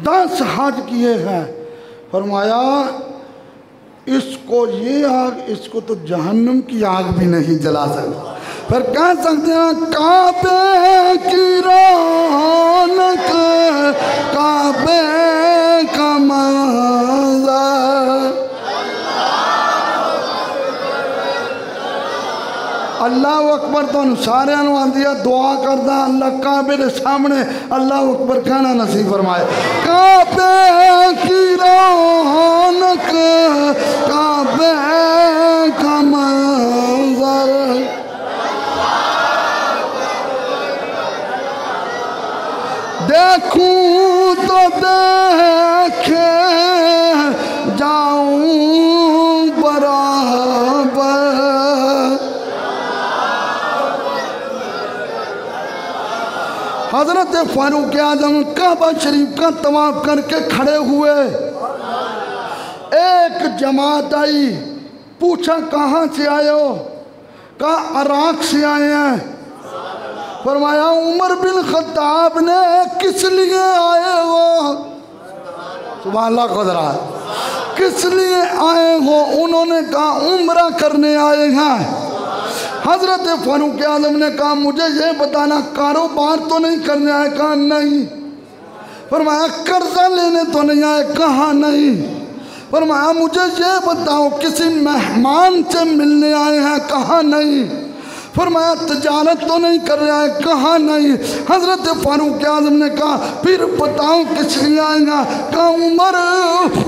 10 हज किए हैं। फरमाया इसको ये आग, इसको तो जहन्नम की आग भी नहीं जला सकती। फिर कह सकते हैं काबे की रौनक, काबे का मंज़र। अल्लाह अकबर तो सारे आंदी है, दुआ करदा अल्लाह काबे के सामने अल्लाह अकबर कहना नसीब फरमाए। काबे की रौनक, काबे का मंज़र, देखूं तो देखे जाऊं बराबर। हजरत फारूक आजम काबा शरीफ का तवाफ करके खड़े हुए, एक जमात आई, पूछा कहाँ से आए हो? कहा इराक से आए हैं। फरमाया उमर बिन खत्ताब ने किस लिए आए हो? सुभान अल्लाह खुदा, किस लिए आए हो? उन्होंने कहा उम्रा करने आए हैं। हजरत फारूक आजम ने कहा मुझे ये बताना कारोबार तो नहीं करने आए? कहा नहीं। फरमाया कर्जा लेने तो नहीं आए? कहा नहीं। फरमाया मुझे ये बताओ किसी मेहमान से मिलने आए हैं? कहा नहीं। फरमाया तिजारत तो नहीं कर रहा है? कहा नहीं। हजरत फारूक आजम ने कहा फिर बताओ किस लिए आएगा? कहा उमर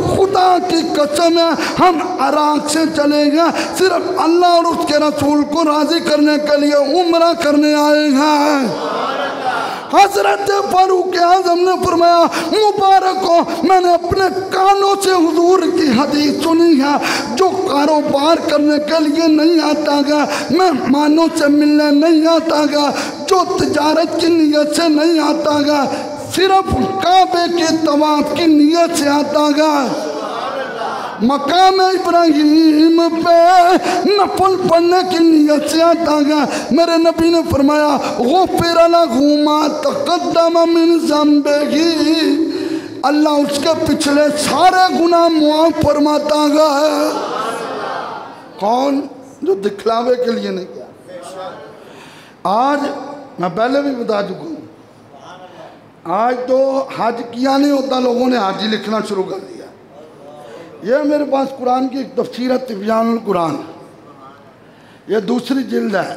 खुदा की कसम है हम इराक से चलेंगे, सिर्फ अल्लाह और उसके रसूल को राजी करने के लिए उम्रा करने आएगा। हजरत फारूक आजम ने फरमाया मुबारक हो, मैंने अपने कानों से हुजूर की हदीस सुनी है, जो कारोबार करने के लिए नहीं आता गा, मेहमानों से मिलने नहीं आता गा, जो तिजारत की नीयत से नहीं आता गा, सिर्फ काबे के तवाफ की नीयत से आता गा, मकाम इब्राहिम पे नफल पढ़ने की नीयत से आता गा। मेरे नबी ने फरमाया गुफ़िर लहू मा तक़द्दम मिन ज़ंबिही, अल्लाह उसके पिछले सारे गुनाह मुआफ़ फरमाता गा। कौन? जो दिखलावे के लिए नहीं किया। आज मैं पहले भी बता चुका हूँ, आज तो हज किया नहीं होता, लोगों ने हाजी लिखना शुरू कर दिया। यह मेरे पास कुरान की एक तफसीर है, तिब्यानुल कुरान, यह दूसरी जिल्द है,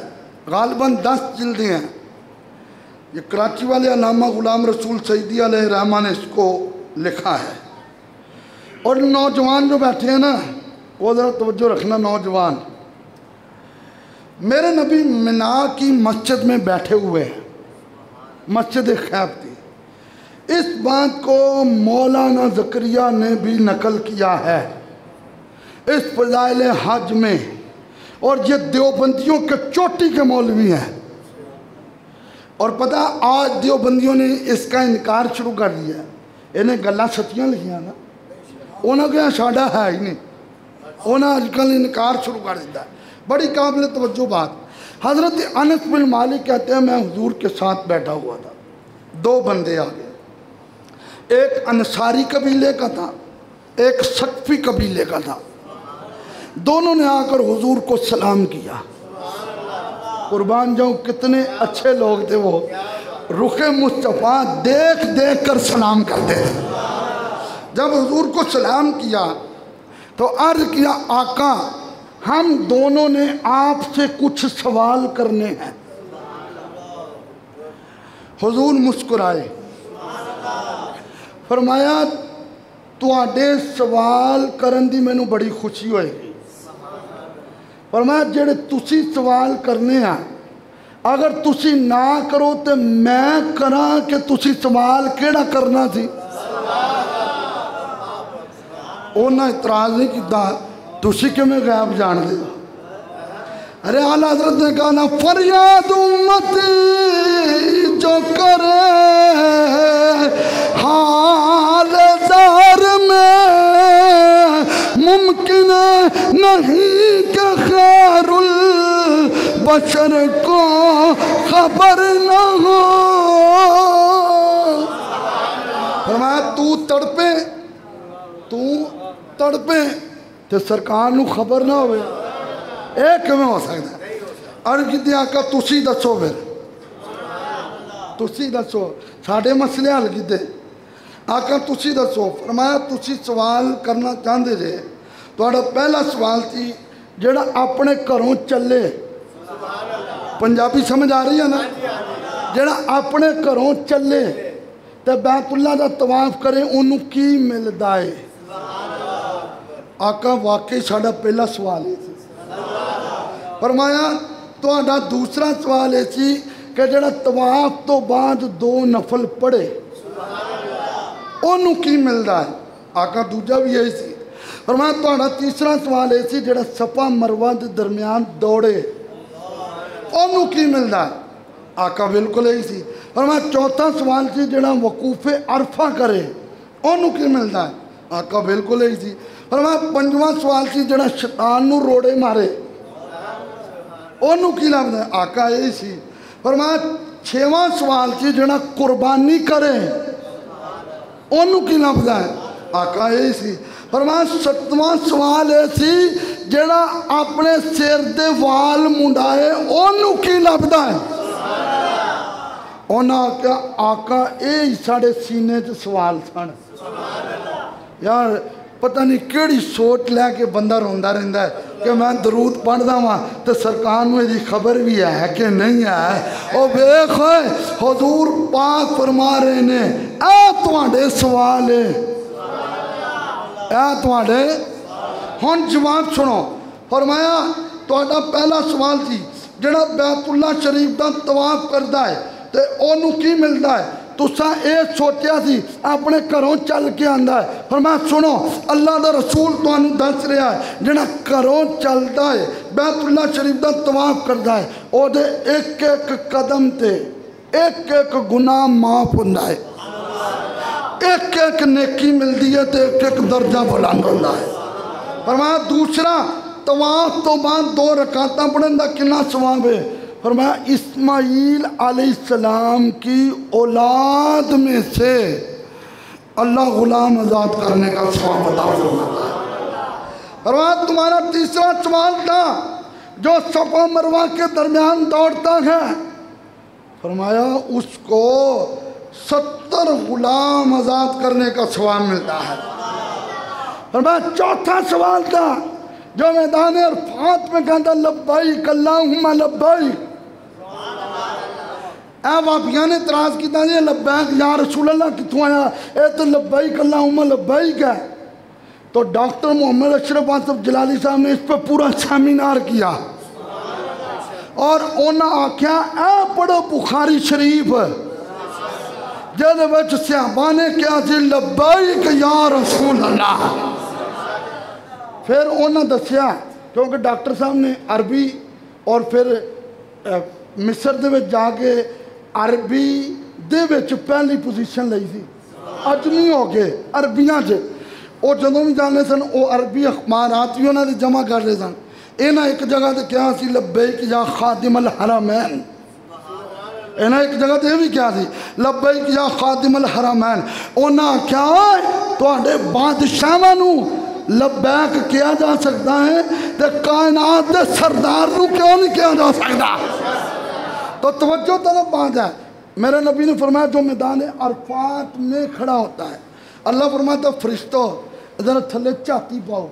गालिबन 10 जिल्दें हैं। ये कराची वाले अल्लामा गुलाम रसूल सईदी अलैहि रहमान ने इसको लिखा है। और नौजवान जो बैठे हैं ना, वो ज़रा तवज्जो रखना। नौजवान, मेरे नबी मिना की मस्जिद में बैठे हुए हैं, मस्जिद खैब थी। इस बात को मौलाना ज़करिया ने भी नकल किया है इस फ़ज़ाइल हज में, और ये देवबंदियों के चोटी के मौलवी हैं। और पता आज देवबंदियों ने इसका इनकार शुरू कर दिया। इन्हें गल्लां सच्चियां लिखियां ना, उन्होंने कहा साडा है ही नहीं, उन्हें अजकल इनकार शुरू कर दिया। बड़ी काबिल तवज्जो बात। हज़रत अनस बिन मालिक कहते हैं मैं हुजूर के साथ बैठा हुआ था, दो बंदे आ गए, एक अंसारी कबीले का था, एक सकफी कबीले का था। दोनों ने आकर हुजूर को सलाम किया। कुर्बान जाऊं कितने अच्छे लोग थे वो, रुखे मुस्तफ़ा देख देख कर सलाम करते थे। जब हुजूर को सलाम किया तो अर्ज किया, आका हम दोनों ने आपसे कुछ सवाल करने हैं। हुजूर मुस्कुराए, फरमाया तुहाडे सवाल करन दी मैनू बड़ी खुशी होएगी। फरमाया जेड़े तुसी सवाल करने हैं अगर तुसी ना करो तो मैं करा कि तुसी सवाल केड़ा करना सी। उन्हें इतराज नहीं किया, तुसी किवें गैब जान दे। अरे आला हज़रत ने कहा ना, फरियाद उम्मती जो करे हालदार में मुमकिन नहीं कि खैरुल बशर को खबर न हो। फरमाया तू तड़पे तो सरकार नू खबर ना होवे, ये किवें हो सकता है। अर्ज की आका तुसी दसो, फिर तुसी दसो साडे मसले हल कीते। आका तुसी दसो। फरमाया तुसी सवाल करना चाहते जे, तुहाडा पहला सवाल थी जेड़ा अपने घरों चले, पंजाबी समझ आ रही है ना, जेड़ा अपने घरों चले तो बैतुल्ला दा तवाफ करे उन्होंने की मिलता है। आका वाकई साडा पहला सवाल है। फरमाया तुहाडा दूसरा सवाल है कि जेड़ा तवाफ तो बाद दो नफल पढ़े उन्होंने की मिलता है। आका दूजा भी यही सी। फरमाया तुहाडा तीसरा सवाल है जेड़ा सफा मरवा के दरम्यान दौड़े उन्होंने की मिलता है। आका बिल्कुल यही सी। फरमाया चौथा सवाल सी जेड़ा वकूफे अरफा करे उन्होंने की मिलता है। आका बिल्कुल यही सी। फरमाया पंजवां सवाल सी जेड़ा शैतान नू रोड़े मारे उन्होंने की लभदा है। आका यही सी। फरमाया छेवां सवाल सी जेड़ा कुर्बानी करे उन्होंने की लभदा है। आका यही सी। फरमाया सतवां सवाल ये सी जेड़ा अपने सिर दे वाल मुंडाए उन्होंने की लभदा है। उन्हें आख्या आका ये साढ़े सीने च सवाल सन। यार पता नहीं केड़ी सोच लैके बंदा रोंदा रहिंदा है कि मैं दरूद पढ़दा वां तो सरकार नूं इहदी खबर भी है कि नहीं है। ओ वेख हुजूर पाक फरमा रहे ने ए तुहाडे सवाल है, ए तुहाडे। हुण जवाब सुनो। फरमाया तुहाडा पहला सवाल सी जेड़ा बैतुल्ला शरीफ दा तवाफ करदा है ते ओनू की मिलदा है। तुसा ये सोचा सी अपने घरों चल के आंदा है। फरमाया सुनो अल्लाह दा रसूल तुहानू दस रहा है जेड़ा घरों चलता है बैतुल्ला शरीफ दा तवाफ करता है ओदे एक एक कदम ते एक एक गुनाह माफ हुंदा है, एक एक नेकी मिलती है तो एक एक दर्जा बुलंद होता है। फरमाया दूसरा तवाफ तो बाद दो रकातां पढ़न दा कितना सवाब है। फरमाया इस्माईल अलैहिस्सलाम की औलाद में से अल्लाह गुलाम आज़ाद करने का सवाब अता फरमाता है। फरमाया तुम्हारा तीसरा सवाल था जो सफा मरवा के दरमियान दौड़ता है, फरमाया उसको 70 गुलाम आज़ाद करने का सवाब मिलता है। फरमाया चौथा सवाल था जो मैदान अरफात में कहता लब्बैक अल्लाहुम्मा लब्बैक। वापिया ने इतराज किया जी लब्बैक या रसूल अल्लाह कितों आया, ये तो लब्बैक अल्लाहुम्मा लब्बैक है। तो डॉक्टर मोहम्मद अशरफ आसफ जलाली साहब ने इस पर पूरा सेमिनार किया और उन्हें आख्या ए पढ़ो बुखारी शरीफ जिहदे सहाबा ने कहा सी लब्बैक या रसूल अल्लाह। फिर उन्हें दसिया क्योंकि डॉक्टर साहब ने अरबी और फिर मिस्र दे विच जाके अरबी दे विच पहली पोजीशन लई सी। अजमी हो गए अरबियां च वो जदों भी जाने सन वो अरबी अखबारात भी उन्होंने जमा कर रहे सन। इन्हें एक जगह तो क्या सी लब्बैक या खादिमल हरमैन, इन्हें एक जगह तो यह भी क्या सी लब्बैक या खादिमल हरमैन। उन्हें आख्या तुहाडे बादशाहां नूं लब्बैक किया जा सकता है तो कायनात के सरदार नूं क्यों नहीं किया जा सकता। तो तवज्जो तलब बात है। मेरे नबी ने फरमाया जो मैदान अरफात में खड़ा होता है, अल्लाह फरमाता फरिश्तों जरा थले झाती पाओ।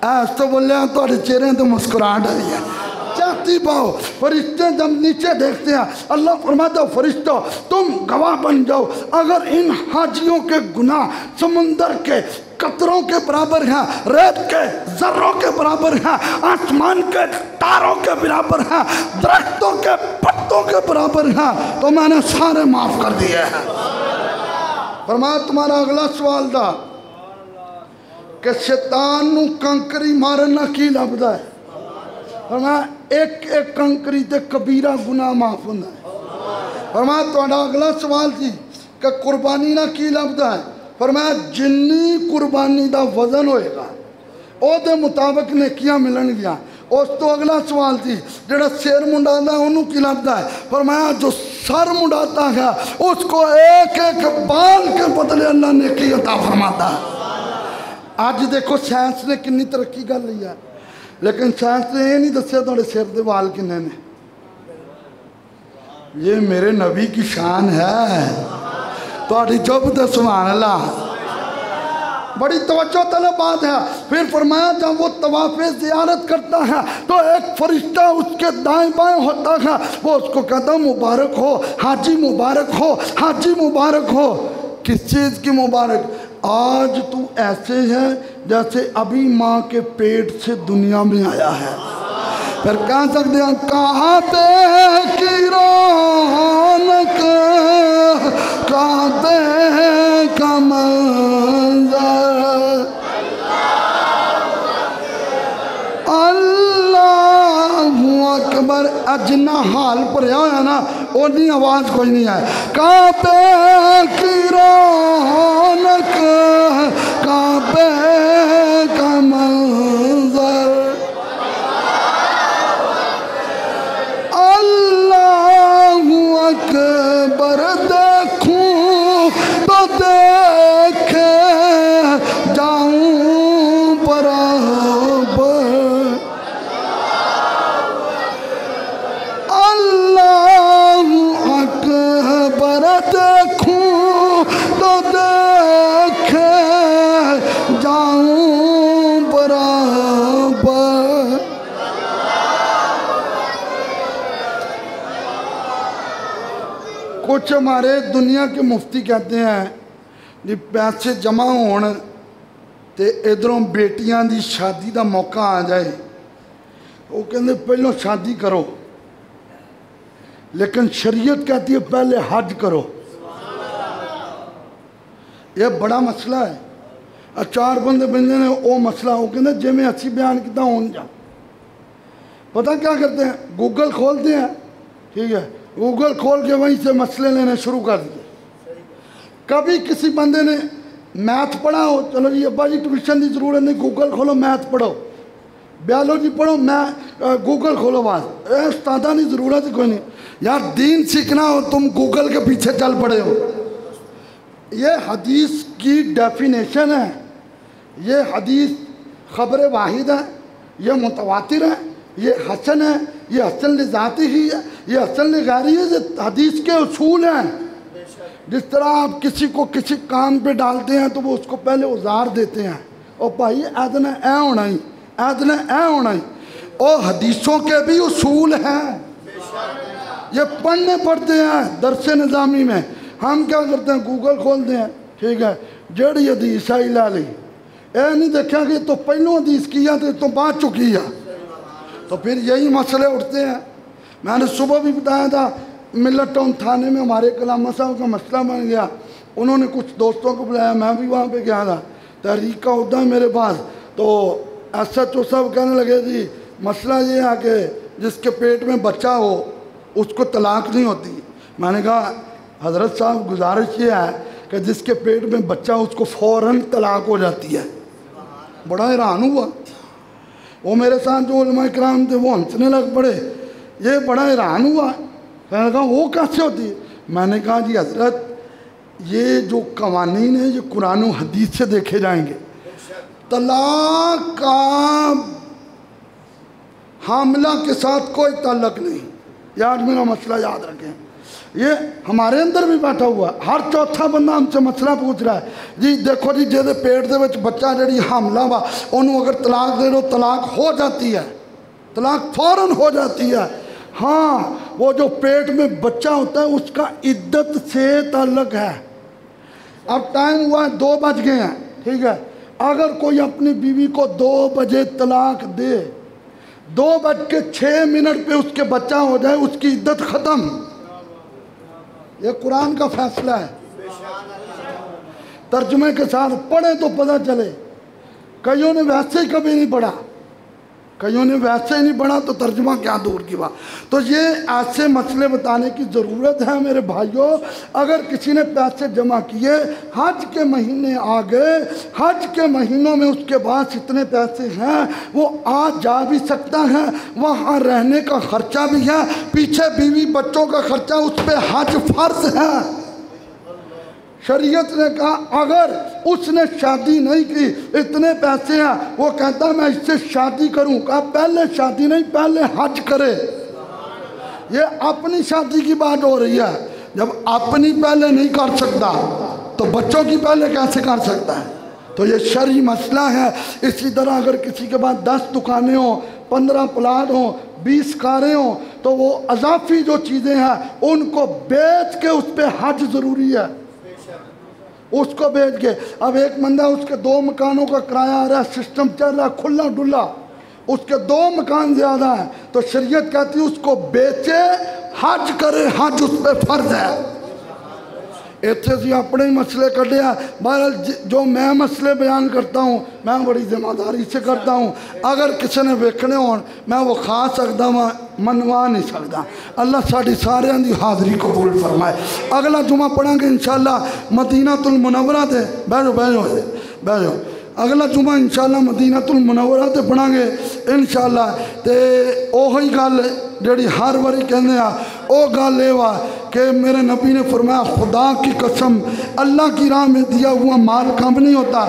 ऐस तो बोले थोड़े चेहरे तो मुस्कुराहट आ रही है, झाती पाओ। फरिश्ते जब नीचे देखते हैं अल्लाह फरमाता फरिश्तों तुम गवाह बन जाओ। अगर इन हाजियों के गुनाह समुंदर के कतरों के बराबर हैं, रेत के जर्रों के बराबर हैं, आसमान के तारों के बराबर हैं, दरख्तों के पत्तों के बराबर हैं, तो मैंने सारे माफ कर दिए हैं। फरमाया तुम्हारा अगला सवाल था कि शैतान नू कंकरी मारना की लभदा है। फरमाया एक एक कंकरी ते कबीरा गुनाह माफ होंदा है। फरमाया तुम्हारा अगला सवाल थी कि कुर्बानी ना की लभदा है। फरमाया जिन्नी कुर्बानी का वजन होएगा ਉਹਦੇ मुताबिक नेकियां मिलणगियां। उस तो अगला सवाल थी जो सिर मुंडाता उन्होंने की लगता है। फरमाया जो सर मुंडाता है उसको एक एक बाल के बदले अल्लाह नेकी अता फरमाता है। अज देखो साइंस ने कितनी तरक्की कर ली है, लेकिन साइंस ने यह नहीं दसिया थोड़े सिर के बाल किन्ने ने। ये मेरे नबी की शान है। थोड़ी जब तो सुभान अल्लाह, बड़ी तवज्जो तलब बात है। फिर फरमाया जब वो तवाफ़े ज़ियारत करता है तो एक फरिश्ता उसके दाएं बाएं होता है, वो उसको कहता मुबारक हो हाजी, मुबारक हो हाजी, मुबारक हो। किस चीज़ की मुबारक? आज तू ऐसे है जैसे अभी माँ के पेट से दुनिया में आया है। फिर कह सकते हैं कहाँ पे की रौनक, कहाँ पे का मंज़र, अल्लाहु अकबर। अजना हाल भरया होया ना ओनी आवाज़ कोई नहीं है। कहाँ पे की रौनक, कहाँ पे का मंज़र, अल्लाहु अकबर। देखूं तो देखे जाऊं बराबर, अल्लाहु अकबर। देखूं तो देखे जाऊं बराबर। कुछ हमारे दुनिया के मुफ्ती कहते हैं जी पैसे जमा होने ते इधरों बेटियां दी शादी का मौका आ जाए, वो कहते पहलों शादी करो, लेकिन शरीयत कहती है पहले हज करो। यह बड़ा मसला है। चार बंदे बंदे ने वो मसला वो कहते जिमें अच्छी बयान कितना हो जा। पता क्या करते हैं, गूगल खोलते हैं, ठीक है, गूगल खोल के वहीं से मसले लेने शुरू कर दिए। कभी किसी बंदे ने मैथ पढ़ा हो, चलो जी अब्बा जी ट्यूशन की ज़रूरत नहीं, गूगल खोलो मैथ पढ़ो, बायोलॉजी पढ़ो, मैं गूगल खोलो, बस उस्तादा की ज़रूरत कोई नहीं। यार दीन सीखना हो तुम गूगल के पीछे चल पड़े हो। ये हदीस की डेफिनेशन है, ये हदीस ख़बर वाहिद है, ये मुतवातिर है, ये हसन है, ये हसन लिजाती ही है, ये हसन लिगारी है, ये हदीस के उसूल हैं। जिस तरह आप किसी को किसी काम पे डालते हैं तो वो उसको पहले उजार देते हैं, और भाई ऐदना ऐ होना ही, ऐदना ऐ होना ही। और हदीसों के भी उसूल हैं, ये पढ़ने पड़ते हैं दरसे निज़ामी में। हम क्या करते हैं, गूगल खोलते हैं, ठीक है, जड़ी हदीस आई ला ली, ए नहीं देखा कि तो पहलों हदीस किया तो बाद चुकी है, तो फिर यही मसले उठते हैं। मैंने सुबह भी बताया था मिलत टाउन थाने में हमारे कलामा साहब का मसला बन गया, उन्होंने कुछ दोस्तों को बुलाया, मैं भी वहाँ पे गया था, तहरीक का उद्दा मेरे पास। तो SHO साहब कहने लगे जी मसला ये है कि जिसके पेट में बच्चा हो उसको तलाक नहीं होती। मैंने कहा हज़रत साहब गुजारिश ये है कि जिसके पेट में बच्चा उसको फ़ौरन तलाक हो जाती है। बड़ा हैरान हुआ। वो मेरे साथ जो उलमा इकराम थे वो हंसने लग पड़े। ये बड़ा हैरान हुआ। मैंने कहा वो कैसे होती है? मैंने कहा जी हजरत, ये जो कवानीन है ये कुरान और हदीस से देखे जाएंगे। तलाक का हामला के साथ कोई ताल्लुक नहीं। यार मेरा मसला याद रखें, ये हमारे अंदर भी बैठा हुआ। हर चौथा बंदा हमसे मसला पूछ रहा है जी देखो जी जेदे पेट दे विच बच्चा जी हामला वा उन्होंने अगर तलाक दे दो तलाक हो जाती है, तलाक फौरन हो जाती है। हाँ, वो जो पेट में बच्चा होता है उसका इद्दत से ताल्लुक है। अब टाइम हुआ है 2 बज गए हैं, ठीक है। अगर कोई अपनी बीवी को 2 बजे तलाक दे, 2:06 पे उसके बच्चा हो जाए, उसकी इद्दत ख़त्म। ये कुरान का फैसला है। तर्जुमे के साथ पढ़े तो पता चले। कईयों ने वैसे ही कभी नहीं पढ़ा, कईयों ने वैसे ही नहीं पढ़ा तो तर्जुमा क्या दूर की बात। तो ये ऐसे मसले बताने की ज़रूरत है मेरे भाइयों। अगर किसी ने पैसे जमा किए, हज के महीने आ गए, हज के महीनों में उसके पास इतने पैसे हैं, वो आज जा भी सकता है, वहाँ रहने का खर्चा भी है, पीछे बीवी बच्चों का खर्चा, उस पर हज फर्ज है। शरीयत ने कहा अगर उसने शादी नहीं की, इतने पैसे हैं, वो कहता मैं इससे शादी करूं, कहा पहले शादी नहीं पहले हज करे। ये अपनी शादी की बात हो रही है। जब अपनी पहले नहीं कर सकता तो बच्चों की पहले कैसे कर सकता है? तो ये शरई मसला है। इसी तरह अगर किसी के पास 10 दुकानें हों, 15 प्लाट हों, 20 कारें हों, तो वो अजाफी जो चीज़ें हैं उनको बेच के उस पर हज ज़रूरी है। उसको बेच के अब एक बंदा उसके 2 मकानों का किराया आ रहा है, सिस्टम चल रहा है खुला डुल्ला, उसके 2 मकान ज़्यादा है, तो शरीयत कहती है उसको बेचे, हज करे, हज उस पर फर्ज है। इतने से अपने ही मसले कटे हैं। बहरहाल जो मैं मसले बयान करता हूँ मैं बड़ी जिम्मेदारी से करता हूँ। अगर किसी ने वेखने हो मैं वो खा सकता वहाँ मनवा नहीं सकता। अल्लाह साड़ी सारे की हाज़री कबूल फरमाए। अगला जुमा पढ़ांगे इंशाअल्लाह मदीनातुल मुनव्वरा ते। बैठो बैठो बैठो, अगला जुमा इंशाअल्लाह मदीनातुल मुनव्वरा ते पढ़ांगे इंशाअल्लाह। ते ओही गल जी हर बारी कहने ओ गल ये वा कि मेरे नबी ने फरमाया खुदा की कसम अल्लाह की राह में दिया हुआ माल कम नहीं होता।